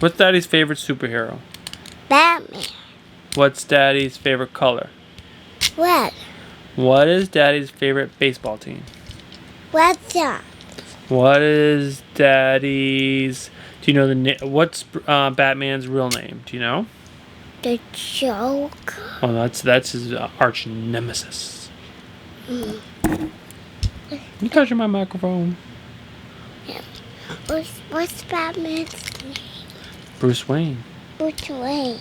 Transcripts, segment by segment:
What's Daddy's favorite superhero? Batman. What's Daddy's favorite color? Red. What is Daddy's favorite baseball team? Red Sox. What is Daddy's... Do you know what's Batman's real name? Do you know? The Joker. Oh, that's his arch nemesis. You touching my microphone? Yeah. What's Batman's name? Bruce Wayne. Bruce Wayne.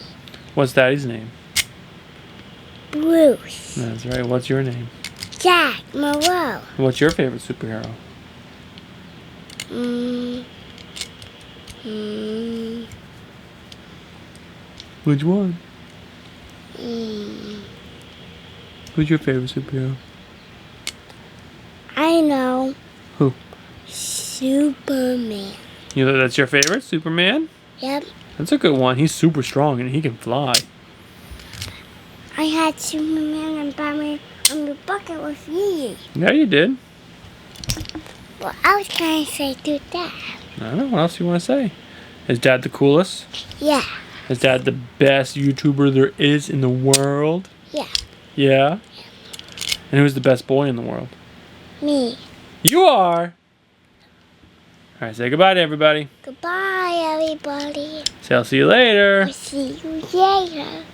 What's Daddy's name? Bruce. That's right. What's your name? Jack Moreau. What's your favorite superhero? Which one? Who's your favorite superhero? I know. Who? Superman. You know that's your favorite? Superman? Yep. That's a good one. He's super strong and he can fly. I had Superman and Batman on the bucket with you. Yeah, you did. Well, I was trying to say do that. I don't know. What else do you want to say? Is Dad the coolest? Yeah. Is Dad the best YouTuber there is in the world? Yeah. Yeah? And who's the best boy in the world? Me. You are! Alright, say goodbye to everybody. Goodbye, everybody. Say I'll see you later. I'll see you later.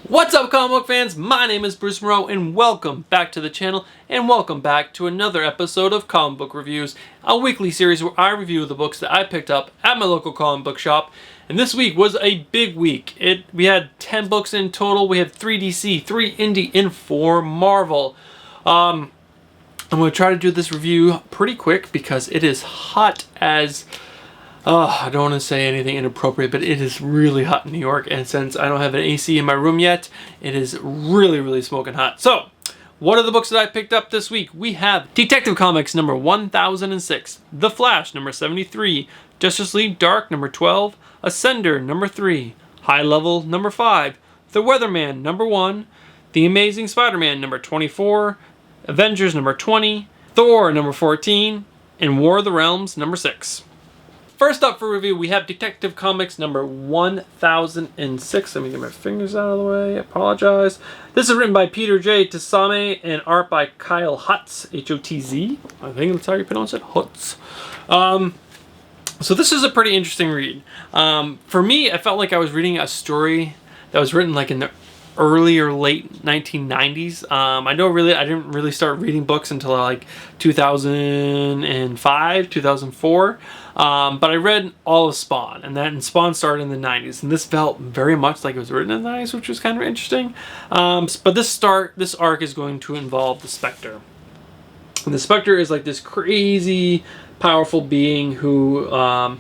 What's up, comic book fans? My name is Bruce Moreau, and welcome back to the channel, and welcome back to another episode of Comic Book Reviews, a weekly series where I review the books that I picked up at my local comic book shop. And this week was a big week. We had 10 books in total. We had 3 DC, 3 Indie, and 4 Marvel. I'm going to try to do this review pretty quick because it is hot as... I don't want to say anything inappropriate, but it is really hot in New York, and since I don't have an AC in my room yet, it is really, really smoking hot. So, what are the books that I picked up this week? We have Detective Comics number 1006, The Flash number 73, Justice League Dark number 12, Ascender number 3, High Level number 5, The Weatherman number 1, The Amazing Spider-Man number 24, Avengers number 20, Thor number 14, and War of the Realms number 6. First up for review, we have Detective Comics number 1006. Let me get my fingers out of the way. I apologize. This is written by Peter J. Tasame and art by Kyle Hotz. H-O-T-Z. I think that's how you pronounce it. Hotz. So this is a pretty interesting read. For me, I felt like I was reading a story that was written like in the early or late 1990s. I didn't really start reading books until like 2005, 2004. But I read all of Spawn, and Spawn started in the 90s, and this felt very much like it was written in the 90s, which was kind of interesting. But this arc is going to involve the Spectre. And the Spectre is like this crazy, powerful being who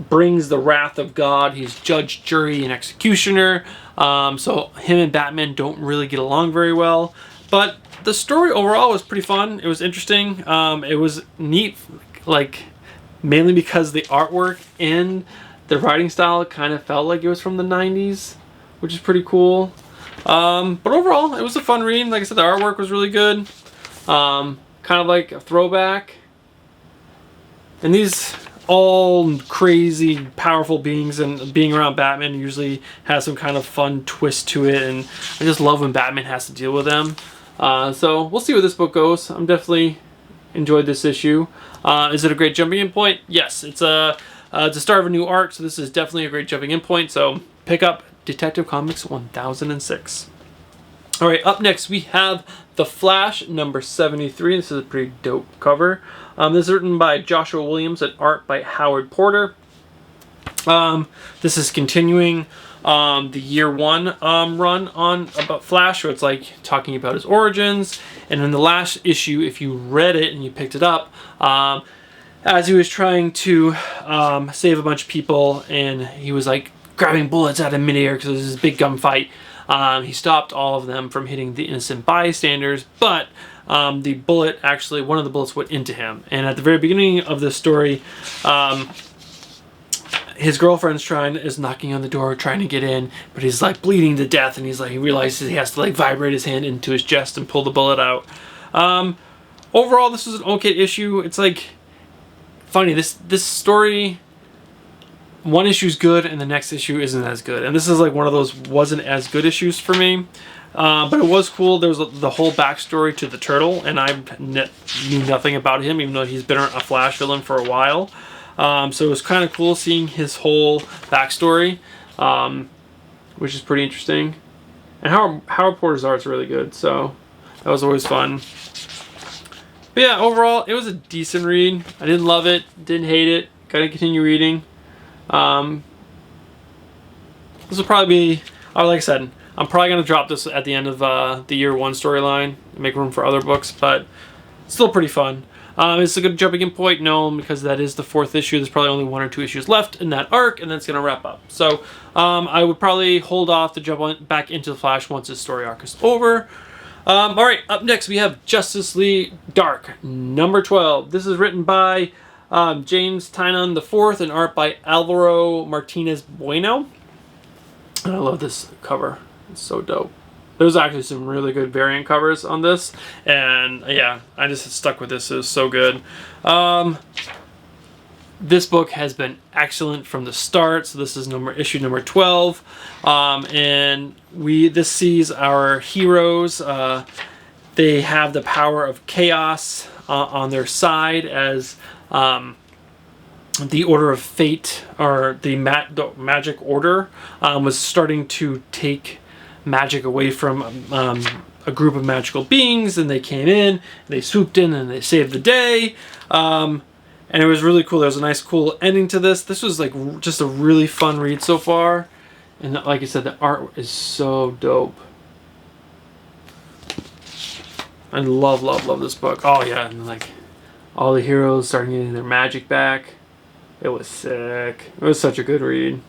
brings the wrath of God. He's judge, jury, and executioner. So him and Batman don't really get along very well. But the story overall was pretty fun. It was interesting. It was neat, like... mainly because the artwork and the writing style kind of felt like it was from the 90s, which is pretty cool. But overall, it was a fun read. Like I said, the artwork was really good. Kind of like a throwback. And these all crazy, powerful beings, and being around Batman usually has some kind of fun twist to it. And I just love when Batman has to deal with them. So we'll see where this book goes. I'm definitely enjoyed this issue. Is it a great jumping in point? Yes, it's the start of a new arc, so this is definitely a great jumping in point. So pick up Detective Comics 1006. All right, up next we have The Flash number 73. This is a pretty dope cover. This is written by Joshua Williams and art by Howard Porter. This is continuing the year 1 run on about Flash, where it's like talking about his origins. And in the last issue, if you read it and you picked it up, as he was trying to save a bunch of people, and he was like grabbing bullets out of midair because there was this big gunfight, he stopped all of them from hitting the innocent bystanders, but the bullet actually, one of the bullets went into him. And at the very beginning of the story, his girlfriend's is knocking on the door, trying to get in, but he's like bleeding to death, and he realizes he has to like vibrate his hand into his chest and pull the bullet out. overall, this was an okay issue. It's like funny. This story, one issue's good and the next issue isn't as good, and this is like one of those wasn't as good issues for me. But it was cool. There was the whole backstory to the turtle, and I knew nothing about him, even though he's been a Flash villain for a while. So it was kind of cool seeing his whole backstory, which is pretty interesting. And Howard Porter's art's really good, so that was always fun. But yeah, overall, it was a decent read. I didn't love it, didn't hate it. Gotta continue reading. This will probably be, like I said, I'm probably going to drop this at the end of the year 1 storyline, make room for other books, but still pretty fun. It's a good jumping in point, no, because that is the 4th issue. There's probably only 1 or 2 issues left in that arc, and then it's going to wrap up. So I would probably hold off to jump back into the Flash once this story arc is over. Alright, up next we have Justice League Dark, number 12. This is written by James Tynion IV and art by Alvaro Martinez Bueno. And I love this cover. It's so dope. There's actually some really good variant covers on this, and yeah, I just stuck with this. It was so good. This book has been excellent from the start. So this is issue number 12, and this sees our heroes. They have the power of chaos on their side as the Order of Fate, or the Magic Order, was starting to take magic away from a group of magical beings, and they came in, they swooped in, and they saved the day. And it was really cool. There was a nice, cool ending to this. This was like just a really fun read so far, and like I said, the art is so dope. I love this book. Oh yeah, and like all the heroes starting getting their magic back. It was sick. It was such a good read.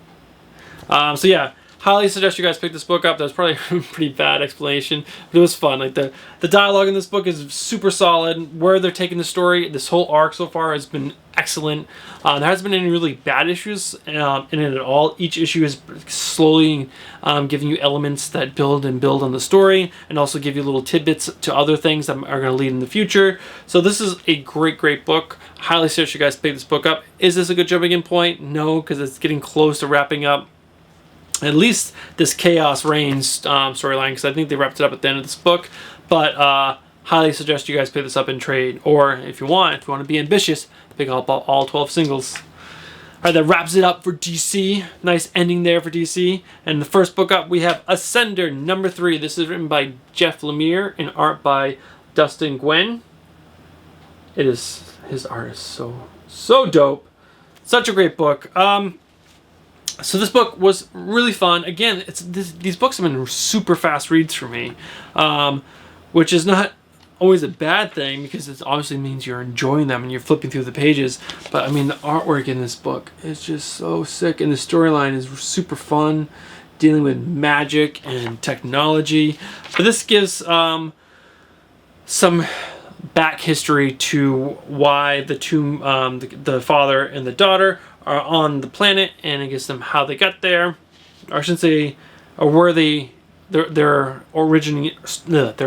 So yeah, highly suggest you guys pick this book up. That was probably a pretty bad explanation, but it was fun. Like the dialogue in this book is super solid. Where they're taking the story, this whole arc so far has been excellent. There hasn't been any really bad issues in it at all. Each issue is slowly giving you elements that build on the story, and also give you little tidbits to other things that are going to lead in the future. So this is a great book. Highly suggest you guys pick this book up. Is this a good jumping in point? No, because it's getting close to wrapping up at least this Chaos Reigns storyline, because I think they wrapped it up at the end of this book. But highly suggest you guys pick this up in trade, or if you want to be ambitious, pick up all 12 singles. Alright, that wraps it up for DC. Nice ending there for DC. And the first book up, we have Ascender number 3. This is written by Jeff Lemire and art by Dustin Nguyen. His art is so dope. Such a great book. So this book was really fun. Again, these books have been super fast reads for me, which is not always a bad thing, because it obviously means you're enjoying them and you're flipping through the pages. But I mean, the artwork in this book is just so sick, and the storyline is super fun, dealing with magic and technology. But this gives some back history to why the two, the father and the daughter, are on the planet, and it gives them how they got there, or I shouldn't say, or where their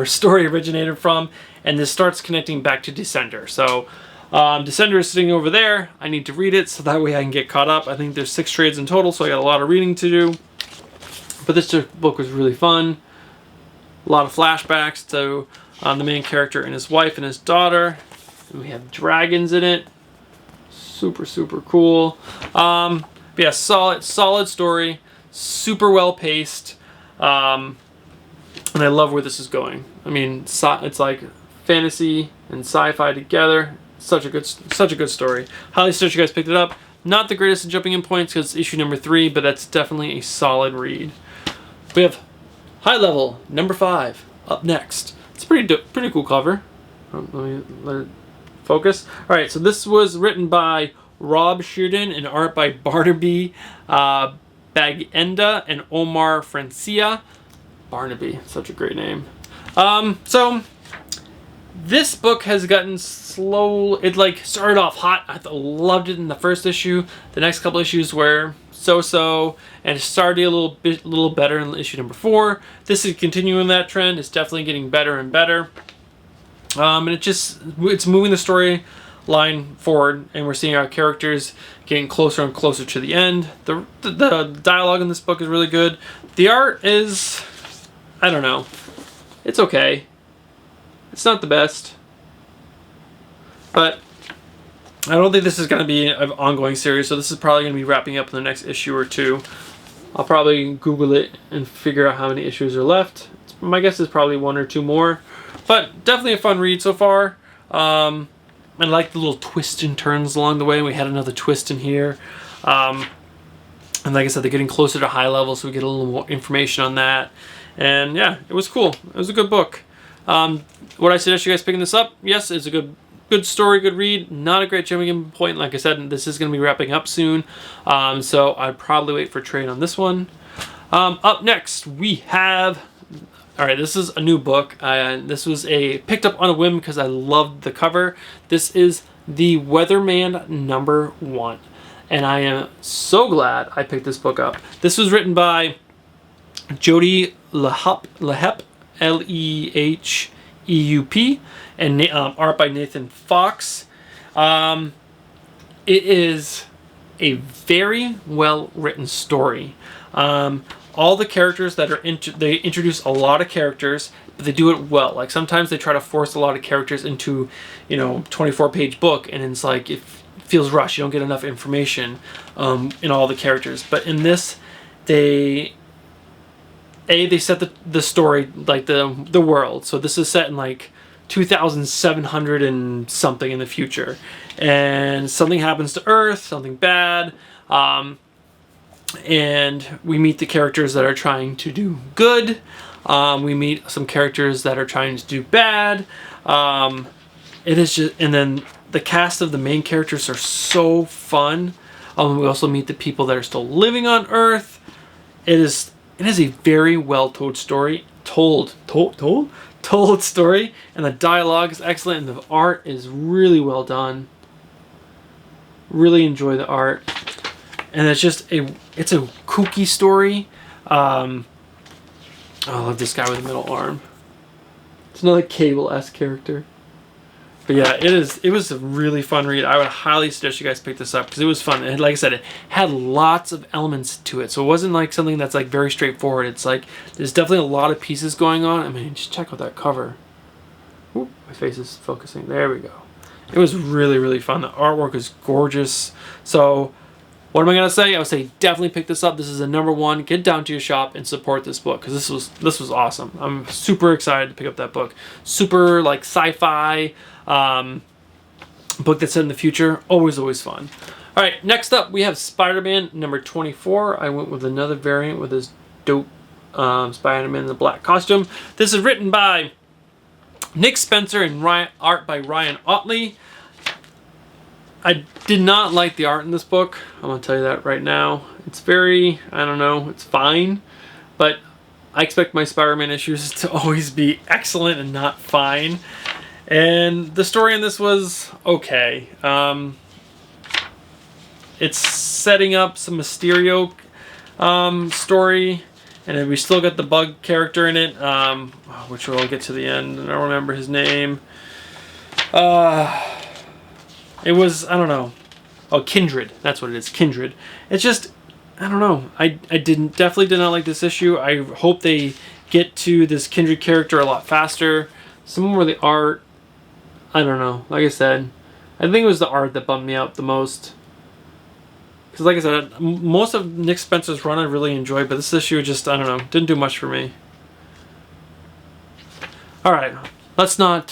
story originated from, and this starts connecting back to Descender. So Descender is sitting over there. I need to read it so that way I can get caught up. I think there's 6 trades in total, so I got a lot of reading to do. But this book was really fun. A lot of flashbacks to the main character and his wife and his daughter. And we have dragons in it. Super cool. But yeah, solid story. Super well paced. And I love where this is going. I mean, it's like fantasy and sci-fi together. Such a good story. Highly suggest you guys picked it up. Not the greatest at jumping in points because it's issue number 3, but that's definitely a solid read. We have High Level number 5 up next. It's a pretty cool cover. Let it focus. All right, so this was written by Rob Sheridan and art by Barnaby Bagenda and Omar Francia. Barnaby, such a great name. So this book has gotten slow. It like started off hot. I loved it in the first issue. The next couple issues were so, and it started a little better in issue number 4. This is continuing that trend. It's definitely getting better and better. And it's moving the story line forward, and we're seeing our characters getting closer and closer to the end. The dialogue in this book is really good. The art is, I don't know, it's okay. It's not the best, but I don't think this is going to be an ongoing series, so this is probably going to be wrapping up in the next issue or two. I'll probably Google it and figure out how many issues are left. My guess is probably 1 or 2 more, but definitely a fun read so far. I like the little twists and turns along the way. We had another twist in here. And like I said, they're getting closer to high level, so we get a little more information on that. And yeah, it was cool. It was a good book. Would I suggest you guys picking this up? Yes, it's a good story, good read. Not a great jumping in point. Like I said, this is going to be wrapping up soon. So I'd probably wait for a trade on this one. Up next, we have... Alright, this is a new book. This was picked up on a whim because I loved the cover. This is The Weatherman #1. And I am so glad I picked this book up. This was written by Jody Lehep, Leheup, and art by Nathan Fox. It is a very well written story. All the characters that are they introduce a lot of characters, but they do it well. Like sometimes they try to force a lot of characters into, 24-page book, and it's like it feels rushed. You don't get enough information in all the characters. But in this, they set the story, like the world. So this is set in like 2,700 and something in the future, and something happens to Earth, something bad. And we meet the characters that are trying to do good. We meet some characters that are trying to do bad. It is just, and then the cast of the main characters are so fun. We also meet the people that are still living on Earth. It is a very well told story. Told story, and the dialogue is excellent, and the art is really well done. Really enjoy the art. And it's a kooky story. I love this guy with the middle arm. It's another Cable-esque character. But yeah, it was a really fun read. I would highly suggest you guys pick this up because it was fun. And like I said, it had lots of elements to it. So it wasn't like something that's like very straightforward. It's like there's definitely a lot of pieces going on. I mean, just check out that cover. Ooh, my face is focusing. There we go. It was really, really fun. The artwork is gorgeous. So what am I gonna say? I would say definitely pick this up. This is a #1. Get down to your shop and support this book because this was awesome. I'm super excited to pick up that book. Super like sci-fi book that's set in the future. Always fun. All right, next up we have Spider-Man #24. I went with another variant with this dope Spider-Man in the black costume. This is written by Nick Spencer and art by Ryan Otley. I did not like the art in this book. I'm going to tell you that right now. It's very, I don't know, it's fine. But I expect my Spider-Man issues to always be excellent and not fine. And the story in this was okay. It's setting up some Mysterio story. And then we still got the Bug character in it, which we'll get to the end. I don't remember his name. It was, I don't know. Oh, Kindred. That's what it is. Kindred. It's just, I don't know. I definitely did not like this issue. I hope they get to this Kindred character a lot faster. Some more of the art, I don't know. Like I said, I think it was the art that bummed me out the most. Because like I said, most of Nick Spencer's run I really enjoyed, but this issue just, I don't know, didn't do much for me. Alright, let's not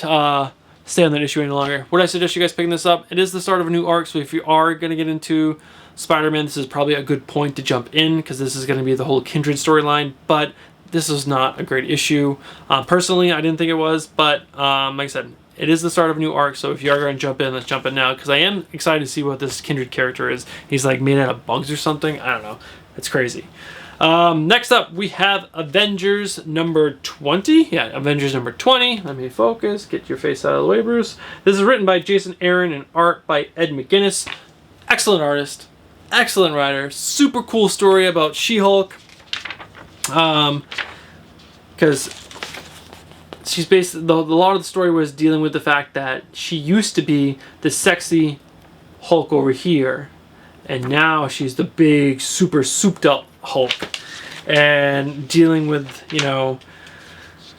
stay on that issue any longer. Would I suggest you guys picking this up? It is the start of a new arc, so if you are going to get into Spider-Man, this is probably a good point to jump in, because this is going to be the whole Kindred storyline, but this is not a great issue. Personally, I didn't think it was, but like I said, it is the start of a new arc, so if you are going to jump in, let's jump in now, because I am excited to see what this Kindred character is. He's like made out of bugs or something. I don't know. It's crazy. Next up, we have Avengers #20. Yeah, Avengers #20. Let me focus. Get your face out of the way, Bruce. This is written by Jason Aaron and art by Ed McGuinness. Excellent artist. Excellent writer. Super cool story about She-Hulk. Because she's based the lot of the story was dealing with the fact that she used to be the sexy Hulk over here, and now she's the big, super souped up Hulk, and dealing with, you know,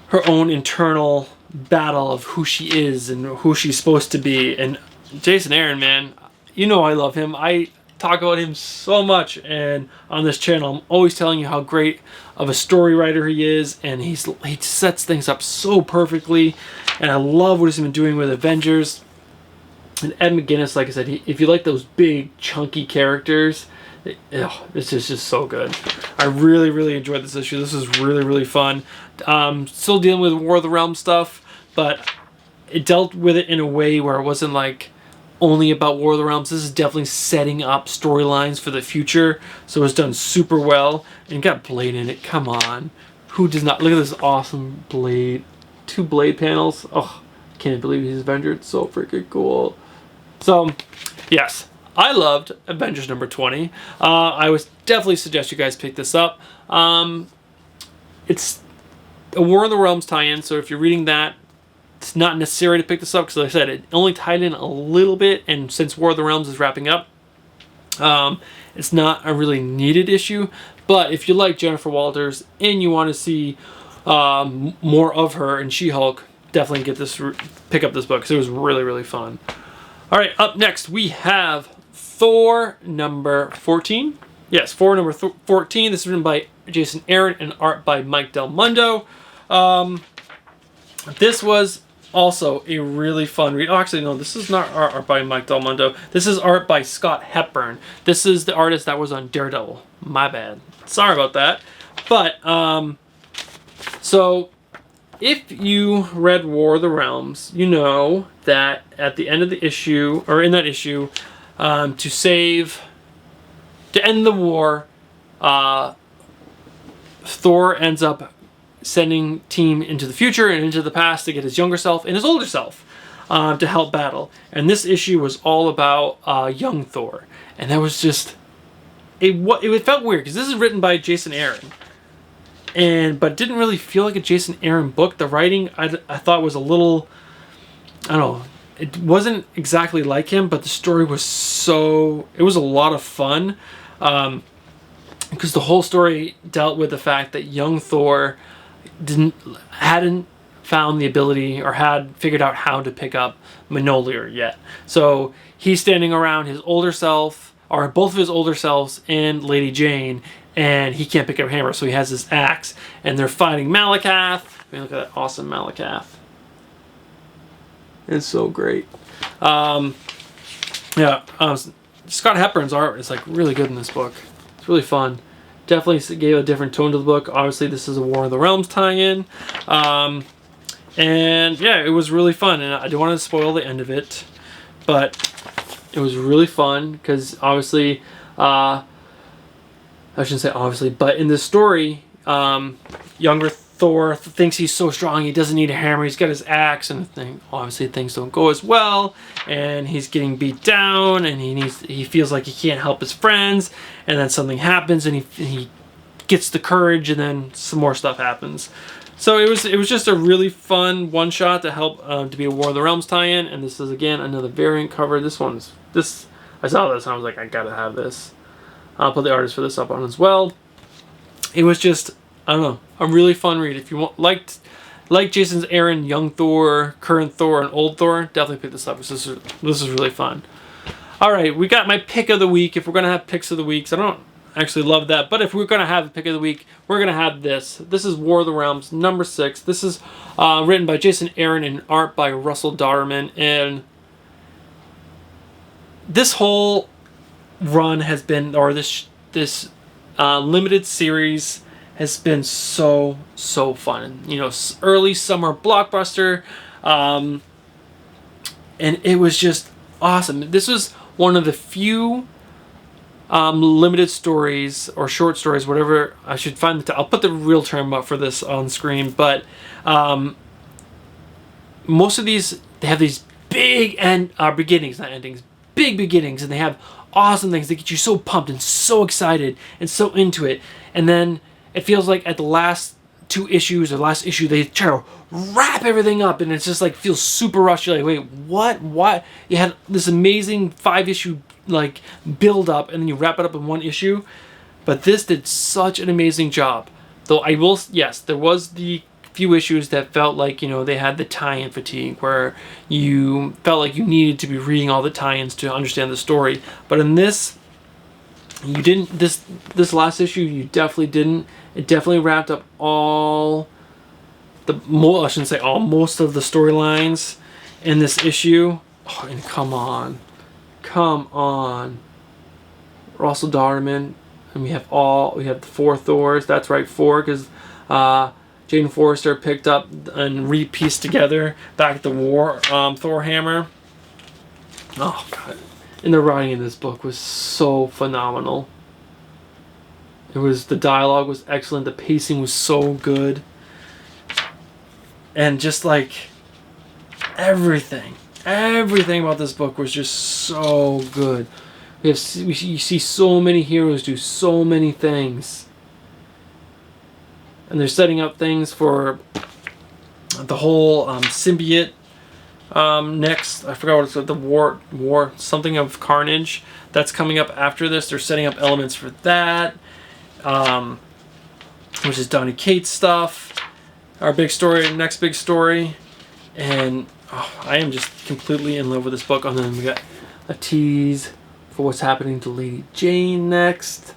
her own internal battle of who she is and who she's supposed to be. And Jason Aaron, man, you know I love him. I talk about him so much, and on this channel I'm always telling you how great of a story writer he is, and he sets things up so perfectly, and I love what he's been doing with Avengers. And Ed McGuinness, like I said, if you like those big chunky characters, it's just so good. I really, really enjoyed this issue. This is really, really fun. Still dealing with War of the Realms stuff, but it dealt with it in a way where it wasn't like only about War of the Realms. This is definitely setting up storylines for the future, so it's done super well. And got Blade in it. Come on, who does not? Look at this awesome Blade. 2 Blade panels. Oh, I can't believe he's Avengers. It's so freaking cool. So, yes, I loved Avengers number 20. I would definitely suggest you guys pick this up. It's a War of the Realms tie-in, so if you're reading that, it's not necessary to pick this up, because like I said, it only tied in a little bit, and since War of the Realms is wrapping up, it's not a really needed issue. But if you like Jennifer Walters and you want to see more of her in She-Hulk, definitely pick up this book, because it was really, really fun. All right, up next we have Thor number 14. Yes, Thor number 14. This is written by Jason Aaron and art by Mike Del Mundo. This was also a really fun read. Oh, actually, no, this is not art by Mike Del Mundo. This is art by Scott Hepburn. This is the artist that was on Daredevil. My bad. Sorry about that. But, so if you read War of the Realms, you know that at the end of the issue, or in that issue, to end the war, Thor ends up sending team into the future and into the past to get his younger self and his older self to help battle. And this issue was all about young Thor, and that was just it felt weird because this is written by Jason Aaron, but didn't really feel like a Jason Aaron book. The writing I thought was a little, I don't know, it wasn't exactly like him, but the story was it was a lot of fun, because the whole story dealt with the fact that young Thor hadn't found the ability or had figured out how to pick up Mjolnir yet. So he's standing around his older self, or both of his older selves, and Lady Jane, and he can't pick up a hammer, so he has this axe, and they're fighting Malakath. I mean, look at that awesome Malakath. It's so great. Scott Hepburn's art is like really good in this book. It's really fun. Definitely gave a different tone to the book. Obviously, this is a War of the Realms tie-in. And yeah, it was really fun. And I don't want to spoil the end of it, but it was really fun because obviously, I shouldn't say obviously, but in this story, younger Thor thinks he's so strong he doesn't need a hammer. He's got his axe, and obviously things don't go as well, and he's getting beat down, and he feels like he can't help his friends, and then something happens, and he gets the courage, and then some more stuff happens. So it was just a really fun one shot to help to be a War of the Realms tie-in, and this is again another variant cover. I saw this and I was like, I gotta have this. I'll put the artist for this up on as well. It was just, I don't know, a really fun read. If you like Jason's Aaron, young Thor, current Thor, and old Thor, definitely pick this up. This is really fun. All right, we got my pick of the week. If we're gonna have picks of the weeks, I don't actually love that, but if we're gonna have a pick of the week, we're gonna have this. This is War of the Realms number 6. This is written by Jason Aaron and art by Russell Dauterman, and this whole run has been, or this limited series has been so fun. You know, early summer blockbuster, and it was just awesome. This was one of the few limited stories or short stories, whatever. I should find I'll put the real term up for this on screen, but most of these, they have these big beginnings, not endings, big beginnings, and they have awesome things that get you so pumped and so excited and so into it, and then it feels like at the last 2 issues or last issue, they try to wrap everything up, and it's just like feels super rushed. You're like, wait, what? You had this amazing 5-issue like build up, and then you wrap it up in 1 issue. But this did such an amazing job. Though I will, yes, there was the few issues that felt like, you know, they had the tie-in fatigue, where you felt like you needed to be reading all the tie-ins to understand the story. But in this, you didn't. This last issue, you definitely didn't. It definitely wrapped up all the I shouldn't say all, most of the storylines in this issue. Oh, and come on, Russell Darman, and we have the 4 Thors. That's right, 4, because Jane Forrester picked up and re-pieced together back at the Thor hammer. Oh god, and the writing in this book was so phenomenal. The dialogue was excellent, the pacing was so good, and just like everything about this book was just so good. You see so many heroes do so many things, and they're setting up things for the whole symbiote. Next, I forgot what it's called, the war something of Carnage that's coming up after this. They're setting up elements for that, which is Donny Cates stuff. Our next big story, and I am just completely in love with this book. And then we got a tease for what's happening to Lady Jane next,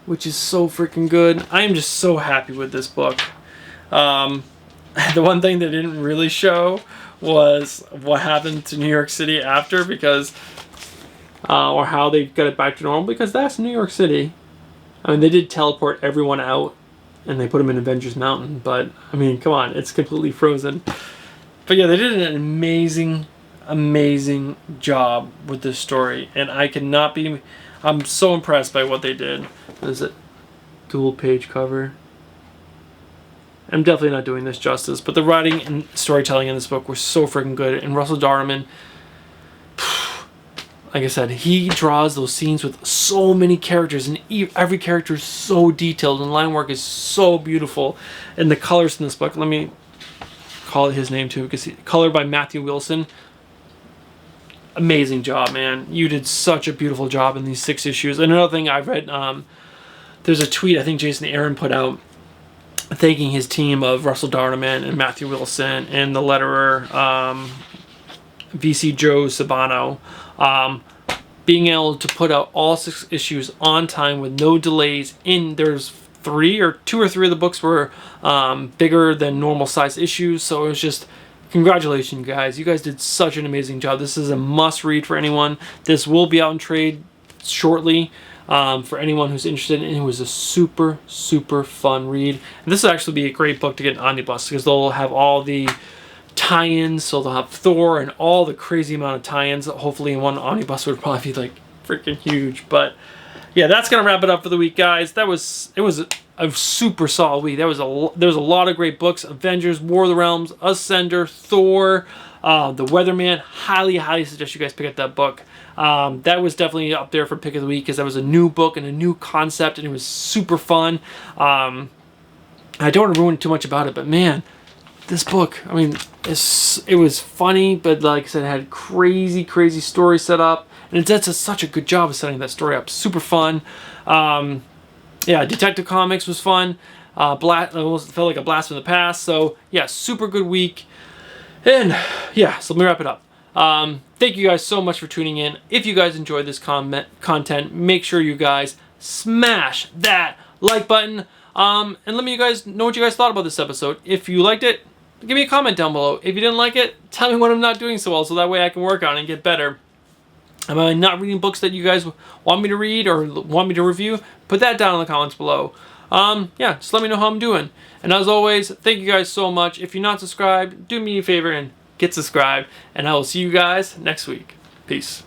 which is so freaking good. I am just so happy with this book. The one thing they didn't really show was what happened to New York City after, because or how they got it back to normal, because that's New York City. I mean, they did teleport everyone out and they put them in Avengers Mountain, but I mean, come on, it's completely frozen. But yeah, they did an amazing job with this story, and I'm so impressed by what they did. Is it dual page cover? I'm definitely not doing this justice, but the writing and storytelling in this book were so freaking good. And Russell Darman, like I said, he draws those scenes with so many characters, and every character is so detailed, and line work is so beautiful. And the colors in this book, let me call it his name too, because colored by Matthew Wilson. Amazing job, man. You did such a beautiful job in these 6 issues. And another thing I've read, there's a tweet I think Jason Aaron put out thanking his team of Russell Darman and Matthew Wilson and the letterer VC Joe Sabano, being able to put out all 6 issues on time with no delays. There's 2 or 3 of the books were bigger than normal size issues, so it was just congratulations, guys. You guys did such an amazing job. This is a must read for anyone. This will be out in trade shortly. For anyone who's interested, and it was a super fun read. And this will actually be a great book to get an omnibus, because they'll have all the tie-ins, so they'll have Thor and all the crazy amount of tie-ins. Hopefully in one omnibus would probably be like freaking huge. But yeah, that's gonna wrap it up for the week, guys. It was a super solid week. There was a lot of great books: Avengers, War of the Realms, Ascender, Thor, The Weatherman. Highly suggest you guys pick up that book. That was definitely up there for pick of the week, because that was a new book and a new concept, and it was super fun. I don't want to ruin too much about it, but man, this book, I mean, it was funny, but like I said, it had crazy story set up, and it does such a good job of setting that story up. Super fun. Yeah, Detective Comics was fun. It felt like a blast from the past. So yeah, super good week. And yeah, so let me wrap it up. Thank you guys so much for tuning in. If you guys enjoyed this content, make sure you guys smash that like button. And let me know what you guys thought about this episode. If you liked it, give me a comment down below. If you didn't like it, tell me what I'm not doing so well, so that way I can work on it and get better. Am I not reading books that you guys want me to read or want me to review? Put that down in the comments below. Yeah, just let me know how I'm doing. And as always, thank you guys so much. If you're not subscribed, do me a favor and get subscribed. And I will see you guys next week. Peace.